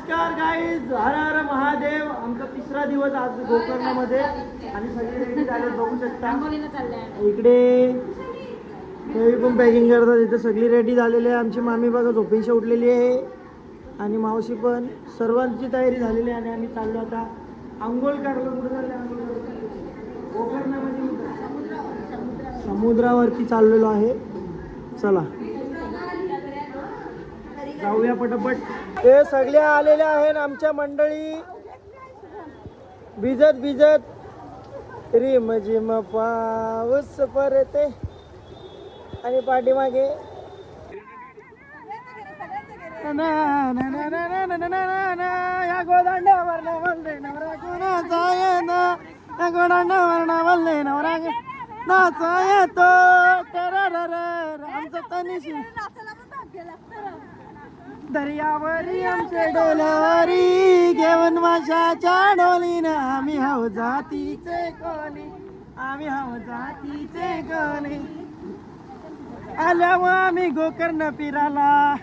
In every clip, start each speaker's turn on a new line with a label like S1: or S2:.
S1: नमस्कार गाईज, हर हर महादेव. आमचा तिसरा दिवस आज गोकर्णामध्ये आणि सगळे रेडी झाले बघू शकता. इकडे देवी पण पॅकिंग करतात. इथे सगळी रेडी झालेली आहे. आमची मामी बघा झोपेशी उठलेली आहे आणि मावशी पण. सर्वांची तयारी झालेली आहे आणि आम्ही चाललो आता आंघोळ करायला. कुठे चालले? गोकर्णामध्ये समुद्रावरती चाललेलो आहे. चला जाऊया पटापट. ते सगळे आलेले आहेत आमच्या मंडळी. भिजत भिजत रिम झिम पाऊस पडते आणि पाठीमागे या गोदांड्यावर वल्ले नवरा कोणाचा येना, या गोदांड्यावर वल्ले नवरा नाचा येतो. आमचं तनिशी दर्यावरी आमचे डोलावरी घेऊन माशाच्या डोलीनं आम्ही हाव जातीचे कोणी, आम्ही हाव जातीचे कोणी. आल्यावर आम्ही गोकर्ण फिराला.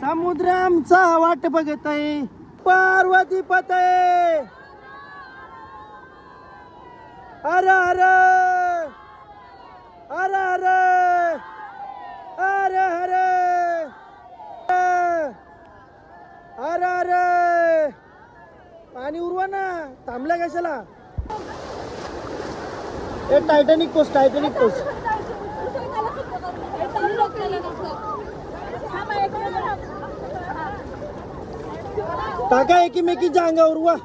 S1: समुद्र आमचा वाट बघतय. पार्वती पतय अरे अरे अरे अरे अरे अरे अरे अरे पाणी उरवा ना, थांबल्या कशाला? हे टायटॅनिक पोस्ट, टायटॅनिक पोस्ट. टाका एकीमेकीच्या अंगावर उरवा.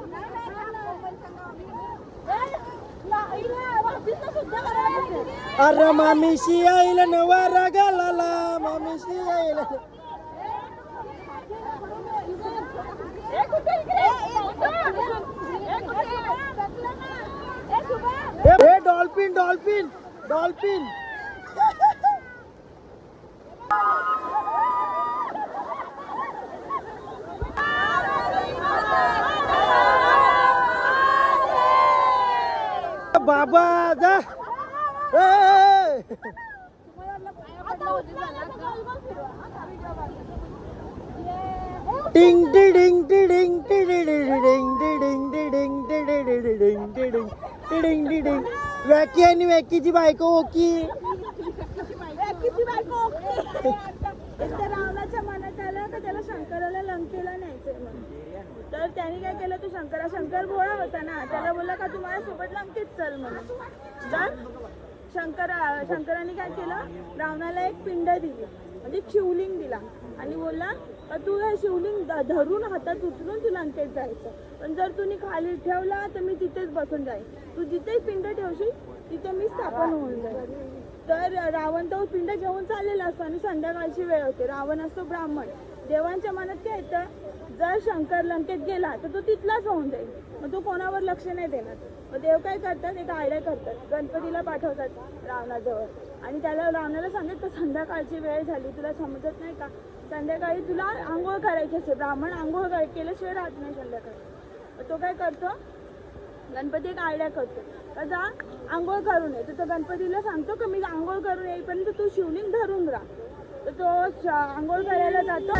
S1: अरे मामीशी आईला नवा रागाला, मामीशी आईला. हे डॉल्फिन डॉल्फिन डॉल्फिन. बाबा जा. टिंग टिडिंग टिडिंग टिडिडिडिंग टिडिंग टिडिंग टिडिडिडिंग टिडिंग टिडिंग टिडिंग. वॅकी आणि वॅकीची बायको ओकी.
S2: रावणाच्या मनात आलं तर त्याला शंकराला लंकेला न्यायचंय म्हणून. तर त्याने काय केलं, तू शंकर भोळा होता ना, त्याला बोलला का तू माझ्यासोबत लंकेत चल म्हणून. तर शंकराने काय केलं, रावणाला एक पिंड दिली, म्हणजे शिवलिंग दिला आणि बोलला का तू हे शिवलिंग धरून हातात उचलून तू लंकेत जायचं, पण जर तुम्ही खाली ठेवला तर मी तिथेच बसून जाईन. तू जिथेच पिंड ठेवशील तिथे मी स्थापन होऊन जाईल. तर रावण तो पिंड घेऊन चाललेला असतो आणि संध्याकाळची वेळ होते. रावण असतो ब्राह्मण. देवांच्या मनात काय येतं, जर शंकर लंकेत गेला तर तो तिथलाच होऊन जाईल, मग तो कोणावर लक्ष नाही देणार. मग देव काय करतात, एक आयडिया करतात, गणपतीला पाठवतात रावणाजवळ आणि त्याला रावणाला सांगत तर संध्याकाळची वेळ झाली, तुला समजत नाही का, संध्याकाळी तुला आंघोळ करायची असेल, ब्राह्मण आंघोळ केल्याशिवाय राहत नाही संध्याकाळी. मग तो काय करतो, गणपती एक आयडिया करतो का जा आंघोळ करून ये. तर तो गणपतीला सांगतो की मी आंघोळ करून येईपर्यंत तू शिवलिंग धरून राहा. तर तो आंघोळ करायला जातो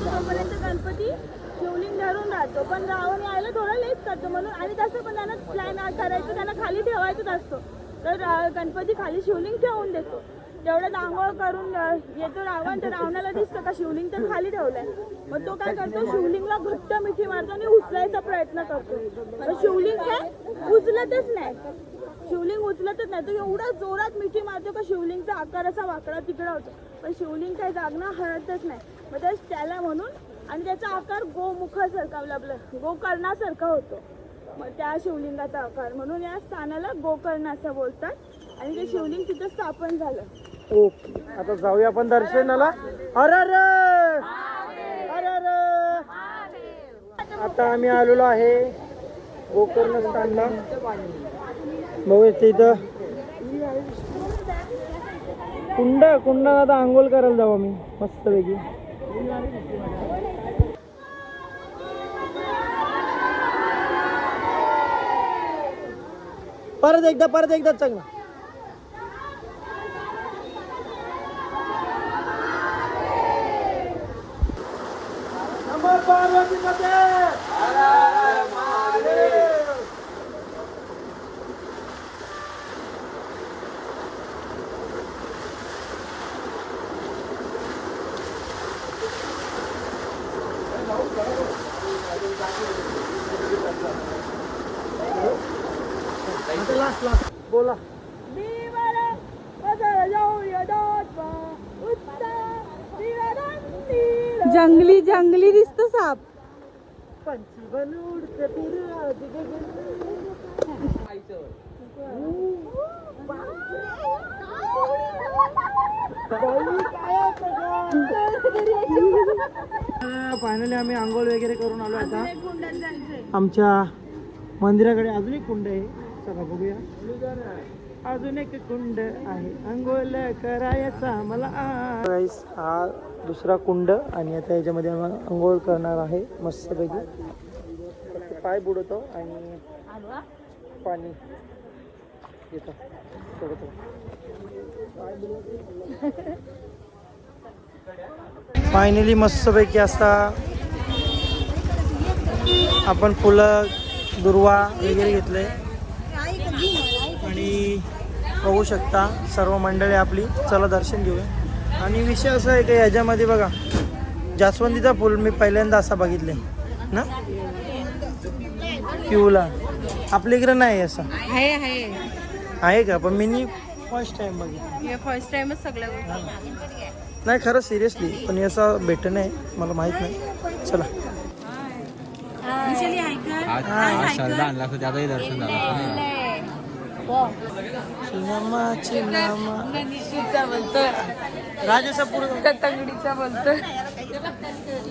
S2: तोपर्यंत गणपती शिवलिंग धरून राहतो. पण रावण यायला थोडा लेट करतो म्हणून, आणि तसं पण त्यांना प्लॅन करायचं, त्यांना खाली ठेवायचंच असतो. तर गणपती खाली शिवलिंग ठेवून देतो. तेवढ्यात आंघोळ करून येतो रावण, तर रावणाला दिसतं का शिवलिंग तर खाली ठेवलंय. मग तो काय करतो, शिवलिंगला घट्ट मिठी मारतो आणि उचलायचा प्रयत्न करतो. शिवलिंग काय उचलतच नाही, शिवलिंग उचलतच नाही. तो एवढा जोरात मिठी मारतो का शिवलिंगचा आकार असा वाकडा तिकडा होतो, पण शिवलिंग काय जागणं हळतच नाही. मग त्याला म्हणून, आणि त्याचा आकार गोमुखासारखा, आपलं गोकर्णासारखा होतो. मग त्या शिवलिंगाचा आकार, म्हणून या स्थानाला गोकर्ण असं बोलतात. आणि ते शिवलिंग तिथं स्थापन झालं.
S1: ओके, आता जाऊया आपण दर्शनाला. अरे अरे अरे, आता आम्ही आलेलो आहे गोकर्ण स्थानला. बघू तिथं कुंड आता आंघोळ करायला जाऊ आम्ही मस्तपैकी. परत एकदा चांगला. पार्वती पते हर हर महादेव. बोला.
S2: जंगली जंगली दिसतो साप.
S1: पंछी बनूड ते फिर आज फायनली आम्ही आंघोळ वगैरे करून आलो आता आमच्या मंदिराकडे. अजून एक कुंड आहे, चला बघूया. अजून एक कुंड आहे आंघोळ करायचा मला. हा दुसरा कुंड आणि आता याच्यामध्ये आम्ही आंघोळ करणार आहे मस्तपैकी. पाय बुडवतो आणि पाणी येतं थोडं थोडं. फायनली मस्तपैकी असा आपण फुलं दुर्वा वगैरे घेतले आणि बघू शकता सर्व मंडळी आपली. चला दर्शन घेऊया. आणि विषय असा आहे की याच्यामध्ये बघा जास्वंदीचा फुल मी पहिल्यांदा असा बघितले ना पिवला. आपल्या इकडे नाही असं आहे का? पण मी फर्स्ट टाइम बघितलं.
S2: फर्स्ट टाइमच सगळं
S1: नाही खरं सिरियसली, पण असं भेटणं नाही मला माहित नाही. चला
S3: आणला त्याचाही दर्शन झालं.
S1: राजसापूर
S2: तंगडीचा बोलतो.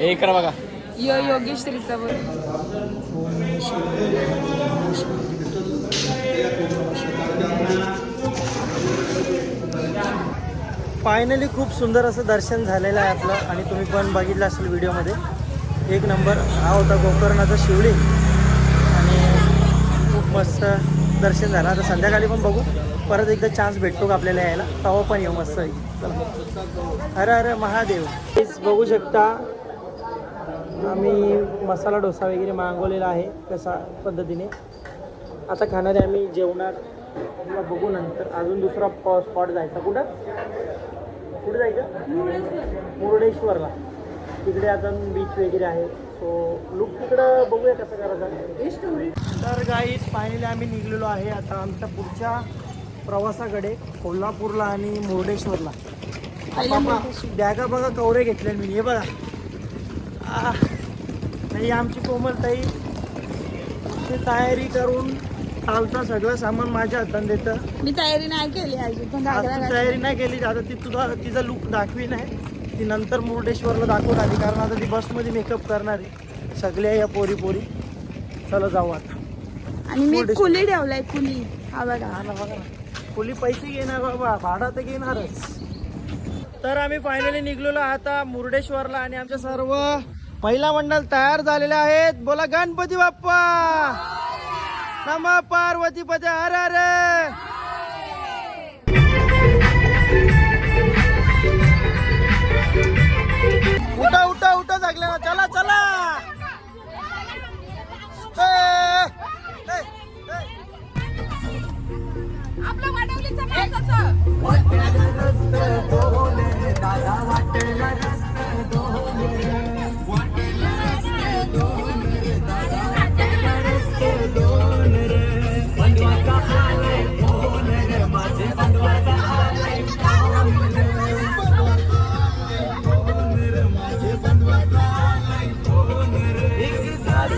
S3: एक बघा
S2: योगेश्वरीचा बोल.
S1: फायनली खूप सुंदर असं दर्शन झालेलं आहे आपलं आणि तुम्ही पण बघितलं असेल व्हिडिओमध्ये. एक नंबर हा होता गोकर्णाचा शिवलिंग आणि खूप मस्त दर्शन झालं. आता संध्याकाळी पण बघू परत एकदा चान्स भेटतो का आपल्याला यायला, तेव्हा पण येऊ मस्त. चला हर हर महादेव. बघू शकता आम्ही मसाला डोसा वगैरे मागवलेला आहे कसा पद्धतीने. आता खाणारे आम्ही जेवणार बघू नंतर. अजून दुसरा स्पॉट जायचा. कुठं जायचं? मुर्डेश्वरला. तिकडे आता बीच वगैरे आहे. सो लुक तिकडं बघूया कसं करायचं. तर गाईज फायनली आम्ही निघलेलो आहे आता आमच्या पुढच्या प्रवासाकडे कोल्हापूरला आणि मुर्डेश्वरला. बॅगा बघा कवरे घेतले मी. हे बघा आणि आमची कोमलताई तयारी करून चालता सगळं सामान माझ्या हातात देतं.
S2: मी तयारी नाही केली अजून.
S1: तयारी नाही केली. आता ती तिचा लुक दाखवी नाही. ती नंतर मुर्डेश्वरला दाखवून आली कारण आता ती बसमध्ये मेकअप करणार आहे सगळ्या या पोरी. चला जाऊ आता.
S2: आणि मी कुली ठेवलाय कुली. हा बघा
S1: हा ना बघा ना. कुली पैसे घेणार बाबा, भाडा तर घेणारच. तर आम्ही फायनली निघलेलो आता मुर्डेश्वरला आणि आमच्या सर्व महिला मंडळ तयार झालेले आहेत. बोला गणपती बाप्पा नमः पार्वती पते हर हर. उठा उठा उठा जगल्या ना. चला चला.
S2: आपलं वाढवलीचं काय कसं?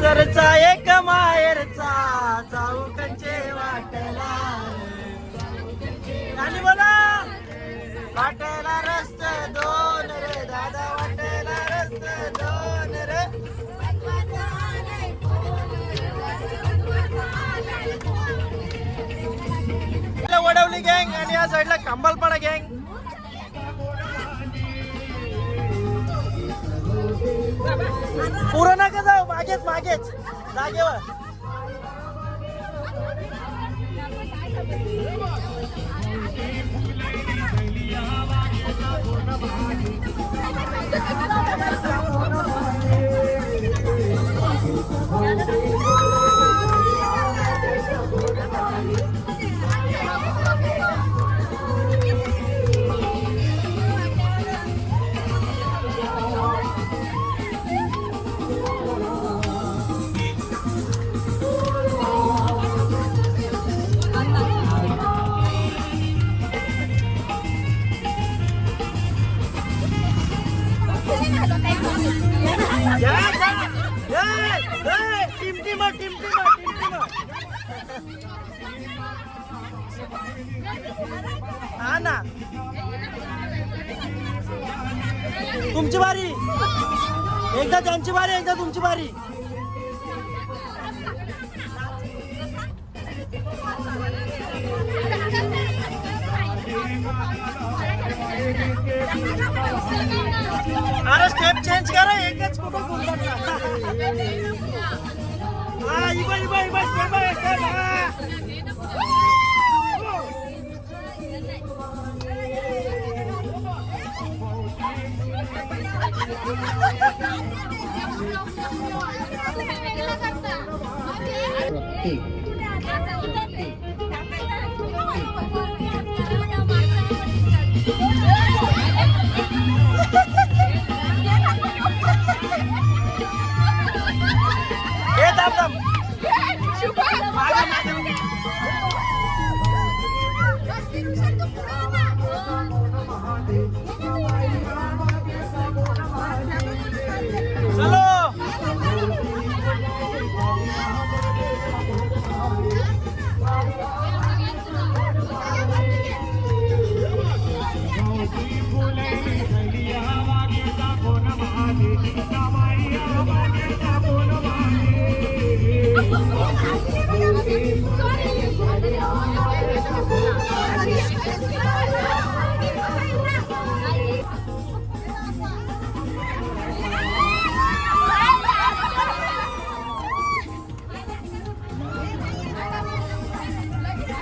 S1: सरचा एक माहेरचा जाऊ कंचे वाटला आणि बोला वाटेला रस्त दोन रे दादा वाटेला रस्त दोन रे. वडवली गँग आणि या साईडला कंबलपाडा गँग. पुरं नका जाऊ, मागेच जागेवर. हा ना, तुमची बारी. एकदा त्यांची बारी, एकदा तुमची बारी. अरे स्टेप चेंज करा, एकच कुठं बोलतात का? हा, इबा इबा इबा स्टेप बाय स्टेप. हे थांब थांब. चलो.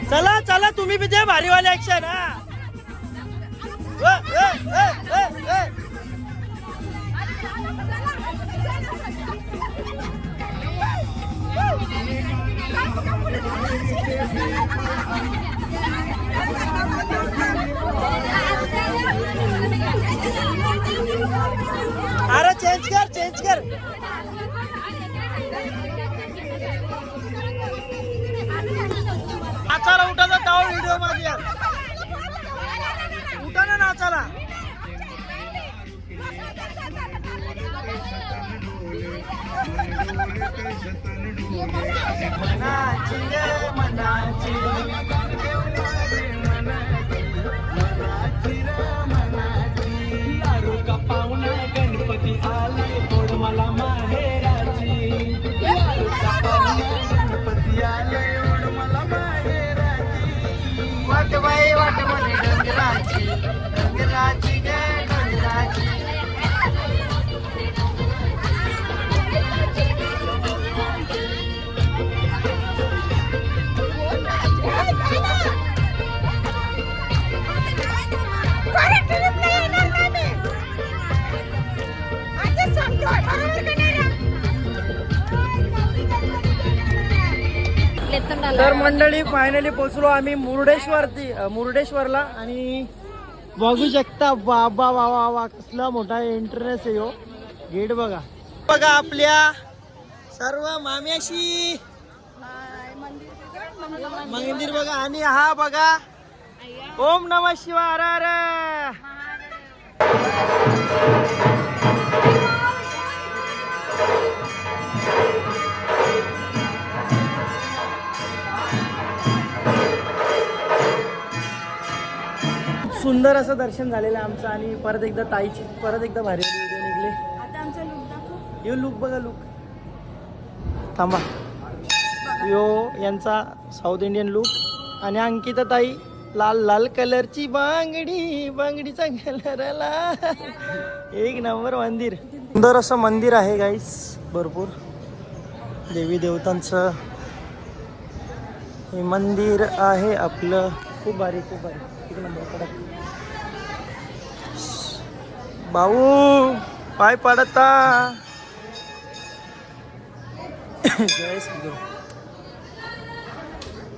S1: चला चला, तुम्ही बी द्या भारीवाले ऍक्शन. हा, अरे चेंज कर, चेंज कर. नाचाला उठायचा ताव व्हिडिओ मध्ये यार. उठा ना नाचाला. मनाची रे मनाची, लाडू का पाहुणा गणपती आलाय, गोड मला माहेराची. लाडू का पाहुणा गणपती आलाय, गोड मला माहेराची. वाट बाई वाट म्हणे डोंगराची, डोंगराची गे डोंगराची. तर मंडळी फायनली पोहोचलो आम्ही मुर्डेश्वरला. आणि बघू शकता बाबा वा वा कसला मोठा एंट्रन्स आहे हो. गेट बघा बघा आपल्या सर्व माम्याशी मंदिर बघा. आणि हा बघा ओम नमः शिवाय. अरे सुंदर असं दर्शन झालेलं आहे आमचं. आणि परत एकदा ताईची परत एकदा भारी व्हिडिओ निघले.
S2: आता आमचा लुक दाखव.
S1: यो लुक बघा, लुक थांबा. यो यांचा साऊथ इंडियन लुक. आणि अंकिता ताई लाल लाल कलरची बांगडी, बांगडीचा कलरला. एक नंबर मंदिर. सुंदर असं मंदिर आहे गाईस. भरपूर देवी देवतांचं हे मंदिर आहे आपलं. खूप भारी, खूप भारी. एक नंबर कडक. भाऊ पाय पडता. जय श्री.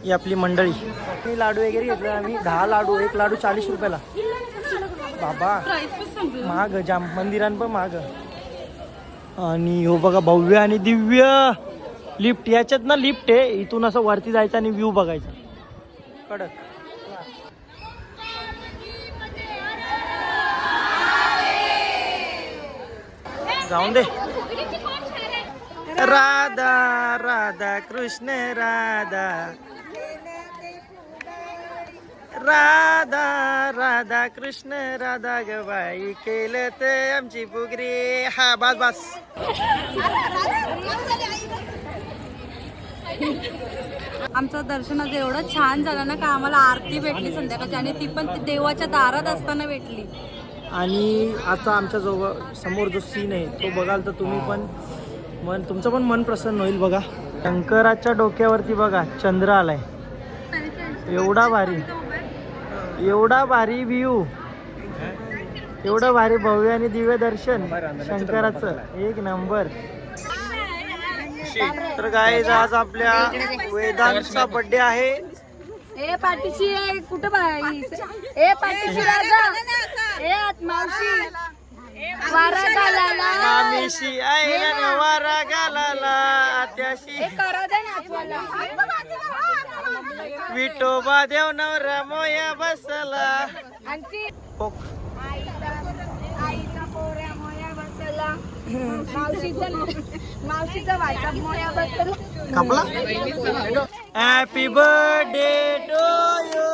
S1: ही आपली मंडळी. लाडू वगैरे घेतले आम्ही. 10 लाडू, एक लाडू 40 रुपयाला. बाबा महाग जाम. मंदिरां पण महाग. आणि हो बघा भव्य आणि दिव्य लिफ्ट. याच्यात ना लिफ्ट आहे, इथून असं वरती जायचं आणि व्ह्यू बघायचा कडक. जाऊन दे. राधा राधा कृष्ण राधा राधा राधा कृष्ण राधा ग बाई केलं ते आमची पुगरी. हा बस बस.
S4: आमचं दर्शनाचं एवढं छान झालं ना का आम्हाला आरती भेटली संध्याकाळची आणि ती पण देवाच्या दारात असताना भेटली.
S1: आणि आता आमच्या जवळ समोर जो सीन आहे तो बघाल तर तुम्ही पण तुमचं पण मन प्रसन्न होईल. बघा शंकराच्या डोक्यावरती बघा चंद्र आलाय. एवढा भारी व्ह्यू, एवढं भारी भव्य आणि दिव्य दर्शन शंकराचं एक नंबर. तर गाईज आज आपल्या वेदांतचा बर्थडे आहे.
S4: ए पाठीशी कुठं बाई ए पाठीशी मावशी वारा घालायला
S1: मामीशी आईला वारा घालाला आत्याशी
S4: करा दे नाचवायला.
S1: विठोबा देव नवरा मोया बसला.
S4: आईचा पोऱ्या मोया बसला मावशीचा वाचा मोया बसला.
S1: Happy birthday to you.